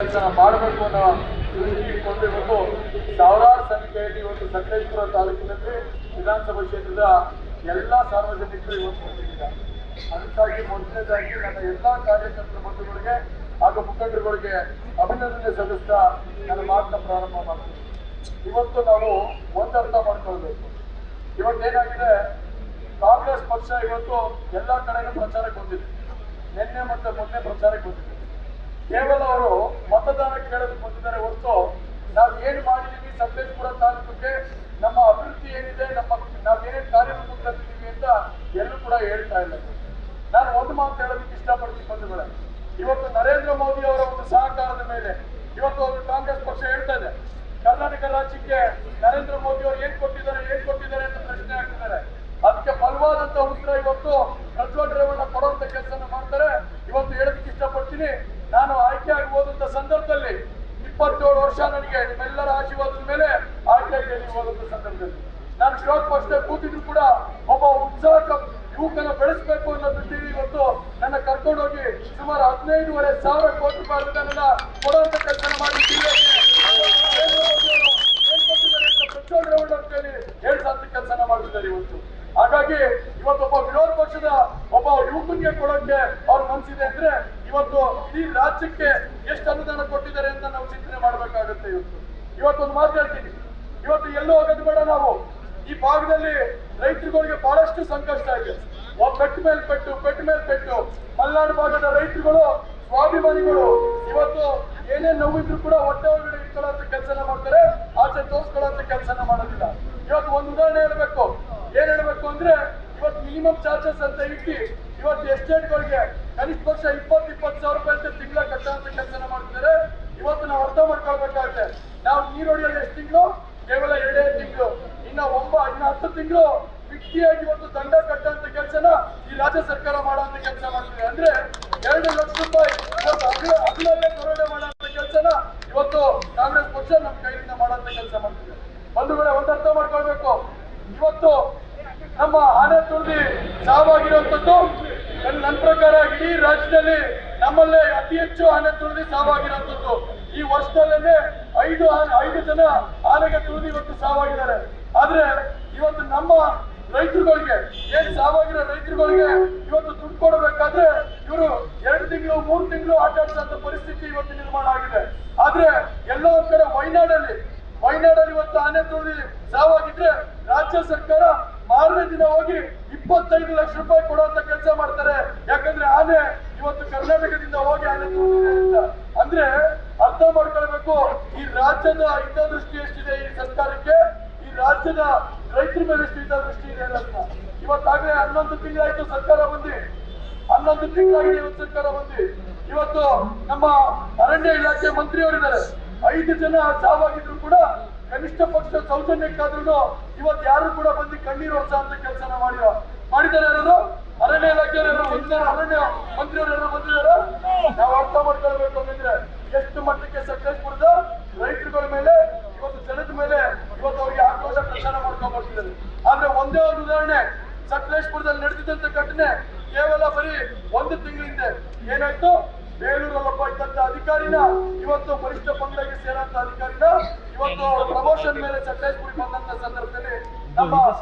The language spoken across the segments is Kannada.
ಕೆಲಸನ ಮಾಡಬೇಕು ಅನ್ನೋ ಇಟ್ಕೊಂಡು ಇವತ್ತು ಸಾವಿರಾರು ಸಂಖ್ಯೆಯಲ್ಲಿ ಇವತ್ತು ಸಕಲೇಶಪುರ ತಾಲೂಕಿನಲ್ಲಿ ವಿಧಾನಸಭಾ ಕ್ಷೇತ್ರದ ಎಲ್ಲ ಸಾರ್ವಜನಿಕರು ಇವತ್ತು ಬಂದಿದ್ದಾರೆ. ಅದಕ್ಕಾಗಿ ಮೊದಲನೇದಾಗಿ ನನ್ನ ಎಲ್ಲ ಕಾರ್ಯಕರ್ತರ ಬಂಧುಗಳಿಗೆ ಹಾಗೂ ಮುಖಂಡರುಗಳಿಗೆ ಅಭಿನಂದನೆ ಸಲ್ಲಿಸ್ತಾ ನನ್ನ ಮಾತನ್ನ ಪ್ರಾರಂಭ ಮಾಡ್ತೀನಿ. ಇವತ್ತು ನಾವು ಒಂದು ಅರ್ಥ ಮಾಡ್ಕೊಳ್ಬೇಕು. ಇವತ್ತೇನಾಗಿದೆ, ಕಾಂಗ್ರೆಸ್ ಪಕ್ಷ ಇವತ್ತು ಎಲ್ಲ ಕಡೆನೂ ಪ್ರಚಾರಕ್ಕೆ ಬಂದಿದೆ. ನಿನ್ನೆ ಮತ್ತೆ ಮೊನ್ನೆ ಪ್ರಚಾರಕ್ಕೆ ಬಂದಿದೆ. ಕೇವಲ ಅವರು ಮತದಾನ ಕೇಳೋದಕ್ಕೆ ಬಂದಿದ್ದಾರೆ ಹೊರತು ನಾವು ಏನು ಮಾಡಿದೀವಿ ಸಕಲೇಶಪುರ ತಾಲೂಕಿಗೆ, ನಮ್ಮ ಅಭಿವೃದ್ಧಿ ಏನಿದೆ, ನಾವೇನೇನು ಕಾರ್ಯಕ್ರಮ ತಂದಿದ್ದೀವಿ ಅಂತ ಎಲ್ಲೂ ಕೂಡ ಹೇಳ್ತಾ ಇಲ್ಲ. ನಾನು ಒಂದು ಮಾತು ಹೇಳೋದಕ್ಕೆ ಇಷ್ಟಪಡ್ತೀನಿ ಬಂಧುಗಳೇ. ಇವತ್ತು ನರೇಂದ್ರ ಮೋದಿ ಅವರ ಒಂದು ಸಹಕಾರದ ಮೇಲೆ ಇವತ್ತು ಕಾಂಗ್ರೆಸ್ ಪಕ್ಷ ಹೇಳ್ತಾ ಇದೆ, ಕರ್ನಾಟಕ ರಾಜ್ಯಕ್ಕೆ ನರೇಂದ್ರ ಮೋದಿ ಅವರು ಏನ್ ಕೊಟ್ಟಿದ್ದಾರೆ ಅಂತ ಪ್ರಶ್ನೆ ಹಾಕ್ತಿದ್ದಾರೆ. ಅದಕ್ಕೆ ಬಲವಾದಂತ ಉತ್ತರ ಇವತ್ತು ಪ್ರಜ್ವಲ್ ರೇವಣ್ಣ ಕೊಡುವಂತ ಕೆಲಸ ಮಾಡ್ತಾರೆ. ಇವತ್ತು ಹೇಳೋದಕ್ಕೆ ಇಷ್ಟಪಡ್ತೀನಿ, ನಾನು ಆಯ್ಕೆ ಆಗಬಹುದಂತ ಸಂದರ್ಭದಲ್ಲಿ 27 ವರ್ಷ ನನಗೆ ನಿಮ್ಮೆಲ್ಲರ ಆಶೀರ್ವಾದದ ಮೇಲೆ ಆಯ್ಕೆ ಹೋದಂತ ಸಂದರ್ಭದಲ್ಲಿ ನಾನು ವಿರೋಧ ಪಕ್ಷ ಕೂತಿದ್ರು ಕೂಡ ಒಬ್ಬ ಉತ್ಸಾಹ ಯುವಕನ ಬೆಳೆಸಬೇಕು ಅನ್ನೋ ದೃಷ್ಟಿಯಲ್ಲಿ ಇವತ್ತು ನನ್ನ ಕರ್ಕೊಂಡೋಗಿ ಸುಮಾರು 15,500 ಕೋಟಿ ರೂಪಾಯಿ ಅನುದಾನ ಕೊಡುವಂತ ಕೆಲಸ ಮಾಡಿದ್ದೀವಿ. ಪ್ರಜ್ವಲ್ ರೇವಣ್ಣ ಅಂತ ಹೇಳಿ ಹೇಳ್ಸಂತ ಕೆಲಸ ಮಾಡ್ತಿದ್ದಾರೆ ಇವತ್ತು. ಹಾಗಾಗಿ ಇವತ್ತೊಬ್ಬ ವಿರೋಧ ಪಕ್ಷದ ಒಬ್ಬ ಯುವಕನಿಗೆ ಕೊಡೋಕೆ ಅವ್ರ ಮನಸ್ಸಿದೆ ಅಂದ್ರೆ ಇವತ್ತು ಇಡೀ ರಾಜ್ಯಕ್ಕೆ ಎಷ್ಟು ಅನುದಾನ ಕೊಟ್ಟಿದ್ದಾರೆ ಅಂತ ನಾವು ಚಿಂತನೆ ಮಾಡಬೇಕಾಗುತ್ತೆ. ಇವತ್ತೊಂದು ಮಾತು ಹೇಳ್ತೀನಿ, ಇವತ್ತು ಎಲ್ಲೂ ಹೋಗೋದು ಬೇಡ. ನಾವು ಈ ಭಾಗದಲ್ಲಿ ರೈತರುಗಳಿಗೆ ಬಹಳಷ್ಟು ಸಂಕಷ್ಟ ಇದೆ. ಪೆಟ್ಟು ಮೇಲೆ ಪೆಟ್ಟು ಮಲೆನಾಡು ಭಾಗದ ರೈತರುಗಳು ಸ್ವಾಭಿಮಾನಿಗಳು ಇವತ್ತು ಏನೇ ನೋವಿದ್ರು ಕೂಡ ಹೊಟ್ಟೆ ಒಳಗಡೆ ಇಟ್ಕೊಳ್ಳೋ ಕೆಲಸನ ಮಾಡ್ತಾರೆ, ಆಚೆ ತೋರಿಸ್ಕೊಳ್ಳೋ ಕೆಲಸನ ಮಾಡೋದಿಲ್ಲ. ಇವತ್ತು ಒಂದು ಉದಾಹರಣೆ ಹೇಳ್ಬೇಕು. ಏನ್ ಹೇಳ್ಬೇಕು ಅಂದ್ರೆ, ಇವತ್ತು ಮಿನಿಮಮ್ ಚಾರ್ಜಸ್ ಅಂತ ಇಟ್ಟು ಇವತ್ತು ಎಸ್ಟೇಟ್ಗಳಿಗೆ ಕನಿಷ್ಠ ಪಕ್ಷ 20,000 ರೂಪಾಯಿ ಅಂತ ತಿಂಗಳ ಕಟ್ಟುವಂತ ಕೆಲಸನ ಮಾಡ್ತಿದ್ದಾರೆ. ಇವತ್ತು ನಾವು ಅರ್ಥ ಮಾಡ್ಕೊಳ್ಬೇಕಾಗುತ್ತೆ, ನಾವು ನೀರು ಹೊಡೆಯೋದು ಎಷ್ಟು ತಿಂಗಳು? ಕೇವಲ 2 ತಿಂಗಳು. ಇನ್ನು 10 ತಿಂಗಳು ಬಿಟ್ಟಿಯಾಗಿ ಇವತ್ತು ದಂಡ ಕಟ್ಟುವಂತ ಕೆಲಸನ ಈ ರಾಜ್ಯ ಸರ್ಕಾರ ಮಾಡುವಂತ ಕೆಲಸ ಮಾಡ್ತಿದೆ. ಅಂದ್ರೆ 2 ಲಕ್ಷ ರೂಪಾಯಿ ಇವತ್ತು ಅಗ್ಲಲ್ಲೇ ದೊರಡೆ ಮಾಡುವಂತ ಕೆಲಸನ ಇವತ್ತು ಕಾಂಗ್ರೆಸ್ ಪಕ್ಷ ನಮ್ಮ ಕೈಯಿಂದ ಮಾಡುವಂತ ಕೆಲಸ ಮಾಡ್ತಿದೆ. ಬಂಧುಗಳೇ, ಒಂದು ಅರ್ಥ ಮಾಡ್ಕೊಳ್ಬೇಕು, ಇವತ್ತು ನಮ್ಮ ಆನೆ ತುಳಿದು ಸಾವಾಗಿರುವಂತದ್ದು ನನ್ನ ಪ್ರಕಾರ ಇಡೀ ರಾಜ್ಯದಲ್ಲಿ ನಮ್ಮಲ್ಲೇ ಅತಿ ಹೆಚ್ಚು ಆನೆ ತುಳಿದು ಸಾವಾಗಿರುವಂತದ್ದು. ಈ ವರ್ಷದಲ್ಲೇ 5 ಜನ ಆನೆಗೆ ತುಳಿದು ಇವತ್ತು ಸಾವಾಗಿದ್ದಾರೆ. ಆದ್ರೆ ಇವತ್ತು ನಮ್ಮ ರೈತರುಗಳಿಗೆ ಏನ್ ಸಾವಾಗಿರೋ ರೈತರುಗಳಿಗೆ ಇವತ್ತು ದುಡ್ಡು ಕೊಡಬೇಕಾದ್ರೆ ಇವರು 2 ತಿಂಗಳು 3 ತಿಂಗಳು ಆಟಾಡಿಸಂತ ಪರಿಸ್ಥಿತಿ ಇವತ್ತು ನಿರ್ಮಾಣ ಆಗಿದೆ. ಆದ್ರೆ ಎಲ್ಲೋ ಒಂದ್ ಕಡೆ ವಯನಾಡಲ್ಲಿ ಇವತ್ತು ಆನೆ ತುಳಿದು ಸಾವಾಗಿದ್ರೆ ರಾಜ್ಯ ಸರ್ಕಾರ ಮಾರನೇ ದಿನ ಹೋಗಿ 25 ಲಕ್ಷ ರೂಪಾಯಿ ಕೊಡುವಂತ ಕೆಲಸ ಮಾಡ್ತಾರೆ. ಯಾಕಂದ್ರೆ ಆನೆ ಇವತ್ತು ಕರ್ನಾಟಕದಿಂದ ಹೋಗಿ ಆನೆ ತುಳಿದಿದೆ ಅಂತ. ಅಂದ್ರೆ ಅರ್ಥ ಮಾಡ್ಕೊಳ್ಬೇಕು, ಈ ರಾಜ್ಯದ ಹಿತದೃಷ್ಟಿ ಎಷ್ಟಿದೆ ಈ ಸರ್ಕಾರಕ್ಕೆ, ಈ ರಾಜ್ಯದ ರೈತರ ಮೇಲೆ ಎಷ್ಟು ಹಿತದೃಷ್ಟಿ ಇದೆ ಅಂತ. ಇವತ್ತಾಗಲೇ 11 ತಿಂಗಳಾಯ್ತು ಸರ್ಕಾರ ಬಂದು, 11 ತಿಂಗಳಾಗಿದೆ ಇವತ್ತು ಸರ್ಕಾರ ಬಂದು. ಇವತ್ತು ನಮ್ಮ ಅರಣ್ಯ ಇಲಾಖೆ ಮಂತ್ರಿಯವರಿದ್ದಾರೆ. 5 ಜನ ಸಾವಾಗಿದ್ರು ಕೂಡ ಕನಿಷ್ಠ ಪಕ್ಷ ಸೌಜನ್ಯಕ್ಕಾದ್ರೂ ಇವತ್ತು ಯಾರು ಕೂಡ ಬಂದು ಕಣ್ಣೀರು ವರ್ಷ ಅಂತ ಕೆಲಸನ ಮಾಡಿದ್ದಾರೆ. ಯಾರು ಅರಣ್ಯ ಇಲಾಖೆಯವರು ಅರಣ್ಯ ಮಂತ್ರಿಯವರು ಬಂದಿದ್ದಾರೆ. ನಾವು ಅರ್ಥ ಮಾಡ್ಕೊಳ್ಬೇಕು ಅಂದ್ರೆ ಎಷ್ಟು ಮಟ್ಟಕ್ಕೆ ಸಕಲೇಶಪುರದ ರೈತರುಗಳ ಮೇಲೆ ಇವತ್ತು ಜನದ ಮೇಲೆ ಇವತ್ತು ಅವ್ರಿಗೆ ಆಕ್ರೋಶ ಪ್ರಚಾರ ಮಾಡ್ಕೊಂಡ್ ಬರ್ತಿದ್ದಾರೆ. ಆದ್ರೆ ಒಂದೇ ಒಂದು ಉದಾಹರಣೆ, ಸಕಲೇಶಪುರದಲ್ಲಿ ನಡೆದಿದ್ದಂತ ಘಟನೆ ಕೇವಲ ಬರೀ 1 ತಿಂಗಳಿಂದ ಏನಾಯ್ತು, ಬೇಲೂರಲ್ಲೊಬ್ಬ ಇದ್ದಂತ ಅಧಿಕಾರಿನ ಇವತ್ತು ವರಿಷ್ಠ ಪಂಗಡಕ್ಕೆ ಸೇರಂತ ಅಧಿಕಾರಿನ ಇವತ್ತು ಪ್ರಮೋಷನ್ ಮೇಲೆ ಸಕಲೇಶಪುರಕ್ಕೆ ಬಂದಂತ ಸಂದರ್ಭದಲ್ಲಿ ನಮ್ಮ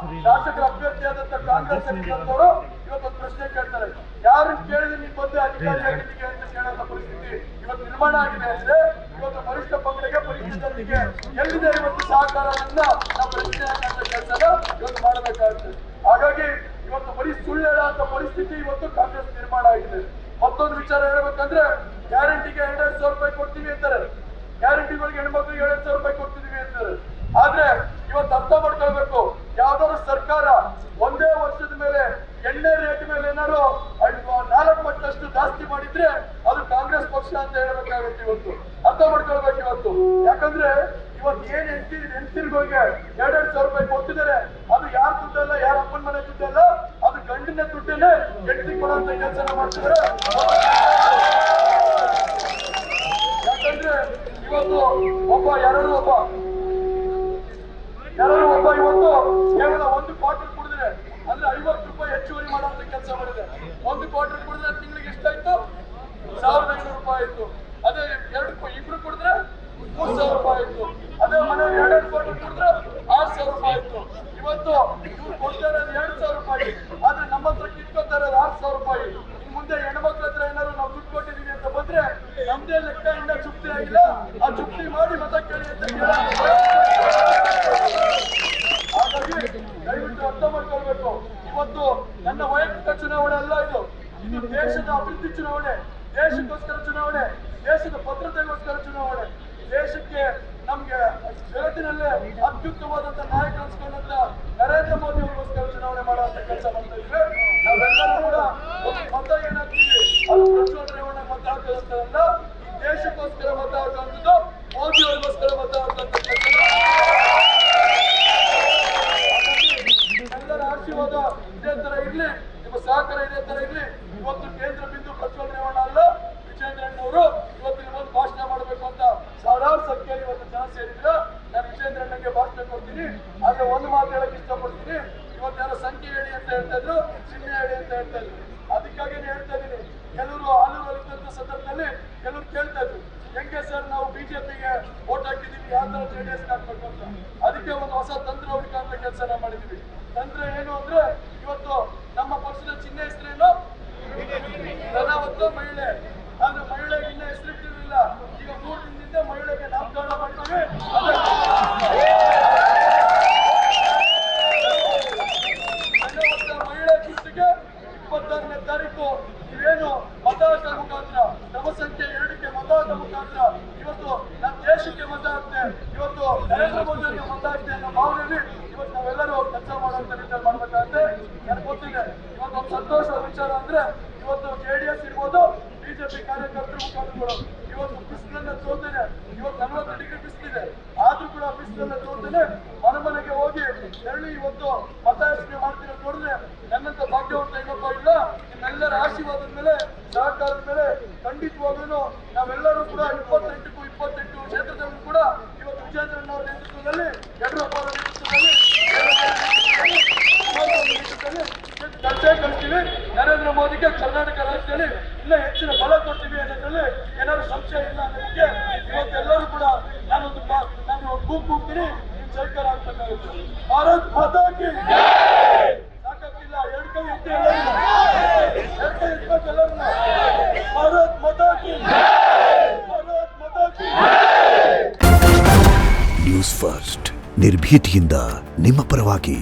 ಶಾಸಕರ ಅಭ್ಯರ್ಥಿಯಾದಂತ ಕಾಂಗ್ರೆಸ್ ಅವರು ಇವತ್ತು ಪ್ರಶ್ನೆ ಕೇಳ್ತಾರೆ, ಯಾರು ಕೇಳಿದ್ರೆ ನೀವು ಬಂದು ಅಧಿಕಾರಿ ಆಗಿದ್ದೀವಿ ಅಂತ ಕೇಳೋ ಪರಿಸ್ಥಿತಿ ಇವತ್ತು ನಿರ್ಮಾಣ ಆಗಿದೆ. ಅಂದ್ರೆ ಇವತ್ತು ವರಿಷ್ಠ ಪಂಗಡಕ್ಕೆ ಪರಿಸ್ಥಿತಿಗೆ ಎಲ್ಲಿದೆ ಇವತ್ತು ಸಹಕಾರವನ್ನ ನಾವು ಪ್ರಶ್ನೆ ಹಾಕುವಂತ ಕೆಲಸನ ಇವತ್ತು ಮಾಡಬೇಕಾಗುತ್ತೆ. ಹಾಗಾಗಿ ಇವತ್ತು ಬರೀ ಸುಳ್ಳು ಹೇಳುವಂತ ಪರಿಸ್ಥಿತಿ ಇವತ್ತು ಕಾಂಗ್ರೆಸ್ ನಿರ್ಮಾಣ ಆಗಿದೆ. ಮತ್ತೊಂದು ವಿಚಾರ ಹೇಳ್ಬೇಕಂದ್ರೆ, ಗ್ಯಾರಂಟಿಗೆ 2,000 ರೂಪಾಯಿ ಕೊಡ್ತೀವಿ ಅಂತಾರೆ, ಗ್ಯಾರಂಟಿಗಳಿಗೆ ಹೆಣ್ಮಕ್ಳಿಗೆ 2,000 ರೂಪಾಯಿ ಕೊಡ್ತಿದೀವಿ ಅಂತಾರೆ. ಆದ್ರೆ ಇವತ್ತು ಅರ್ಥ ಮಾಡ್ಕೊಳ್ಬೇಕು, ಯಾವ್ದಾದ್ರು ಸರ್ಕಾರ ಒಂದೇ ವರ್ಷದ ಮೇಲೆ ಎಣ್ಣೆ ರೇಟ್ ಮೇಲೆ ಏನಾದ್ರು 4 ಪಟ್ಟಷ್ಟು ಜಾಸ್ತಿ ಮಾಡಿದ್ರೆ ಅದು ಕಾಂಗ್ರೆಸ್ ಪಕ್ಷ ಅಂತ ಹೇಳ್ಬೇಕಾಗುತ್ತೆ. ಇವತ್ತು ಅರ್ಥ ಮಾಡ್ಕೊಳ್ಬೇಕು ಇವತ್ತು. ಯಾಕಂದ್ರೆ ಇವತ್ತು ಏನ್ ಹೆಂಡತಿರ್ಗಳಿಗೆ 2,000 ರೂಪಾಯಿ ಕೊಡ್ತಿದ್ದಾರೆ, ಅದು ಯಾರ ದುಡ್ಡಲ್ಲ, ಯಾರ ಅಪ್ಪನ ಮನೆ ದುಡ್ಡಲ್ಲ, ಅದು ಗಂಡಿನ ದುಡ್ಡನ್ನೇ ಹೆಂಡತಿ ಕೊಡುವಂತ ಕೆಲಸ ಮಾಡ್ತಿದ್ದಾರೆ. ಯಾಕಂದ್ರೆ ಇವತ್ತು ಯಾರು ಒಬ್ಬ ಇವತ್ತು ಕೇವಲ 1 ಕ್ವಾರ್ಟರ್ ಕುಡಿದ್ರೆ ಅಂದ್ರೆ 50 ರೂಪಾಯಿ ಹೆಚ್ಚುವರಿ ಮಾಡುವಂತ ಕೆಲಸ ಮಾಡಿದೆ. 1 ಕ್ವಾರ್ಟರ್ ಕುಡಿದ್ರೆ ತಿಂಗಳಿಗೆ ಎಷ್ಟಾಯ್ತು? 1,500 ರೂಪಾಯಿ ಆಯ್ತು. ಅದೇ 2 ಇಬ್ರು ಇನ್ನ ಚುಕ್ತಿ ಆಗಿಲ್ಲ, ಆ ಚುಕ್ತಿ ಮಾಡಿ ಮತ ಕೇಳಿ ಅಂತ ಹಾಗಾಗಿ ದಯವಿಟ್ಟು ಅರ್ಥ ಮಾಡ್ಕೊಳ್ಬೇಕು. ಇವತ್ತು ನನ್ನ ವೈಯಕ್ತಿಕ ಚುನಾವಣೆ ಅಲ್ಲ, ಇದು ದೇಶದ ಅಭಿವೃದ್ಧಿ ಚುನಾವಣೆ, ದೇಶಕ್ಕೋಸ್ಕರ ಚುನಾವಣೆ, ದೇಶದ ಭದ್ರತೆಗೋಸ್ಕರ ಚುನಾವಣೆ. ದೇಶಕ್ಕೆ ನಮ್ಗೆ ಜಗತ್ತಿನಲ್ಲೇ ಅತ್ಯುತ್ತಮವಾದಂತ ನಾಯಕ ಅನ್ಸ್ಕೊಂಡಂತ ನರೇಂದ್ರ ಮೋದಿ ಅವರಿಗೋಸ್ಕರ ಚುನಾವಣೆ ಮಾಡುವಂತ ಕೆಲಸ ಮಾಡ್ತಾ ಇದ್ವಿ. ನಾವೆಲ್ಲರೂ ಕೂಡ ಒಂದು ಮತ ಏನಾಗ್ತೀವಿ ಅದು ಪ್ರಜ್ವಲ್ ರೇವಣ್ಣ ಮತ ಹಾಕೋದಂತಲ್ಲ, ಈ ದೇಶಕ್ಕೋಸ್ಕರ ಮತ ಹಾಕುವಂಥದ್ದು, ಮೋದಿ ಅವರಿಗೋಸ್ಕರ ಮತ ಹಾಕುವಂತ ಕೆಲಸ. ಎಲ್ಲರ ಆಶೀರ್ವಾದ ಇದೇ ತರ ಇರ್ಲಿ, ನಿಮ್ಮ ಸಹಕಾರ ಇದೇ ತರ ಇರ್ಲಿ. ಇವತ್ತು ಕೇಂದ್ರ ಬಿಂದು ಪ್ರಜ್ವಲ್ ರೇವಣ್ಣ ಅಲ್ಲ, ವಿಜೇಂದ್ರಣ್ಣವರು ಇವತ್ತು ಒಂದು ಭಾಷಣ ಮಾಡಬೇಕು ಅಂತ ಸಾವಿರಾರು ಸಂಖ್ಯೆಯಲ್ಲಿ ಇವತ್ತು ಜನ ಸೇರಿದ್ರು. ನಾನು ವಿಜೇಂದ್ರಣ್ಣಗೆ ಭಾಷಣ ಕೊಡ್ತೀನಿ, ಆದ್ರೆ ಒಂದು ಮಾತು ಹೇಳಕ್ ಇಷ್ಟಪಡ್ತೀನಿ. ಇವತ್ತು ಯಾರೋ ಸಂಖ್ಯೆ ಹೇಳಿ ಅಂತ ಹೇಳ್ತಾ ಇದ್ರು, ಚಿಹ್ನೆ ಹೇಳಿ ಅಂತ ಹೇಳ್ತಾ ಇದ್ರು. ಅದಕ್ಕಾಗಿ ಹೇಳ್ತಾ ಇದ್ದೀನಿ, ಕೆಲವರು ಆಲೂರಲ್ಲಿ ಇದ್ದಂತ ಸಂದರ್ಭದಲ್ಲಿ ಕೆಲವರು ಕೇಳ್ತಾ ಇದ್ರು, ಹೆಂಗೆ ಸರ್ ನಾವು ಬಿಜೆಪಿಗೆ ವೋಟ್ ಹಾಕಿದೀವಿ, ಯಾವ ತರ JDS ಹಾಕ್ಬೇಕು ಅಂತ. ಅದಕ್ಕೆ ಒಂದು ಹೊಸ ತಂತ್ರ ಹುಡುಕಂತ ಕೆಲಸ ಮಾಡಿದೀವಿ. ತಂತ್ರ ಏನು ಅಂದ್ರೆ, ಇವತ್ತು ನಮ್ಮ ಪಕ್ಷದ ಚಿಹ್ನೆ ಹೆಸರೇನು ಧನಾವತ್ತು ಮಹಿಳೆ. ಆದ್ರೆ ಮಹಿಳೆಗೆ ಇನ್ನ ಹೆಸರಿಟ್ಟಿರಲಿಲ್ಲ, ಈಗ 3 ದಿನದಿಂದ ಮಹಿಳೆಗೆ ನಾಮಕರಣ ಮಾಡ್ತೀವಿ. ಮಹಿಳೆ ಕಿಟ್ಟಿಗೆ 26ನೇ ತಾರೀಕು ನೀವೇನು ಮತ ಹಾಕೋ ಮುಖಾಂತರ, ನಮ್ಮ ಸಂಖ್ಯೆ 2ಕ್ಕೆ ಮತ ಹಾಕೋ ಮುಖಾಂತರ ಇವತ್ತು ನಮ್ಮ ದೇಶಕ್ಕೆ ಮತ ಹಾಕ್ತೆ, ಇವತ್ತು ನರೇಂದ್ರ ಮೋದಿಗೆ ಮತ ಹಾಕ್ತೆ ಅನ್ನೋ ಭಾವನೆಯಲ್ಲಿ ಇವತ್ತು ನಾವೆಲ್ಲರೂ ಕೆಲಸ ಮಾಡುವಂತ ರೀತಿಯಲ್ಲಿ ಮಾಡ್ಬೇಕಾಗುತ್ತೆ. ನನಗೆ ಗೊತ್ತಿದೆ, ಇವತ್ತು ಒಂದು ಸಂತೋಷದ ವಿಚಾರ ಅಂದ್ರೆ, ಇವತ್ತು JDS ಇರ್ಬೋದು, ಬಿಜೆಪಿ ಕಾರ್ಯಕರ್ತರು ಮುಖಂಡರುಗಳು ಇವತ್ತು ಬಿಸಿಲನ್ನ ತೋರ್ತೇನೆ, ಇವತ್ತು 40 ಡಿಗ್ರಿ ಬಿಸಿಲಿದೆ, ಆದ್ರೂ ಕೂಡ ಬಿಸಿಲನ್ನ ತೋರ್ತೇನೆ ಮನೆಗೆ ಹೋಗಿ ತೆರಳಿ ಇವತ್ತು ಮತಯಾಚನೆ ಮಾಡ್ತಿರೋದು ನೋಡಿದ್ರೆ ನನ್ನಂತ ಭಾಗ್ಯವಂತ ಇನ್ನೊಬ್ಬ ಇಲ್ಲ. ನಿಮ್ಮೆಲ್ಲರ ಆಶೀರ್ವಾದದ ಮೇಲೆ, ಸಹಕಾರದ ಮೇಲೆ ಖಂಡಿತವಾಗ್ಲೂ ನಾವೆಲ್ಲರೂ ಕೂಡ 28ಕ್ಕೂ 28 ಕ್ಷೇತ್ರದಲ್ಲೂ ಕೂಡ ಇವತ್ತು ವಿಜೇಂದ್ರಣ್ಣವರ ನೇತೃತ್ವದಲ್ಲಿ, ಯಡಿಯೂರಪ್ಪ ಅವರ ನೇತೃತ್ವದಲ್ಲಿ ಚರ್ಚೆ ಕಳಿಸ್ತೀವಿ. ನರೇಂದ್ರ ಮೋದಿಗೆ ಕರ್ನಾಟಕ ರಾಜ್ಯದಲ್ಲಿ ಇನ್ನ ಹೆಚ್ಚಿನ ಬಲ ಕೊಡ್ತೀವಿ ಅನ್ನೋದ್ರಲ್ಲಿ ಏನಾದ್ರು ಸಂಶಯ ಇಲ್ಲ ಅನ್ನೋದಕ್ಕೆ ಇವತ್ತೆಲ್ಲರೂ ಕೂಡ ನಾನು ಕೂಗ್ತೀನಿ, ನೀವು ಜೈಕಾರ ಆಗ್ಬೇಕಾಗುತ್ತೆ. ಭಾರತ್ ಮಾತಾ ಕಿ ಸಾಕಾಗ್ತಿಲ್ಲ, 2 ಕೈ ಎತ್ತಿ ಎಲ್ಲರೂ, 2 ಕೈ ಎತ್ಬೇಕು ಎಲ್ಲರೂ. ಭಾರತ್ ಮಾತಾ ಕಿ, ಭಾರತ್ ಮಾತಾ ಕಿ. ನ್ಯೂಸ್ ಫಸ್ಟ್ ನಿರ್ಭೀತಿಯಿಂದ ನಿಮ್ಮ ಪರವಾಗಿ.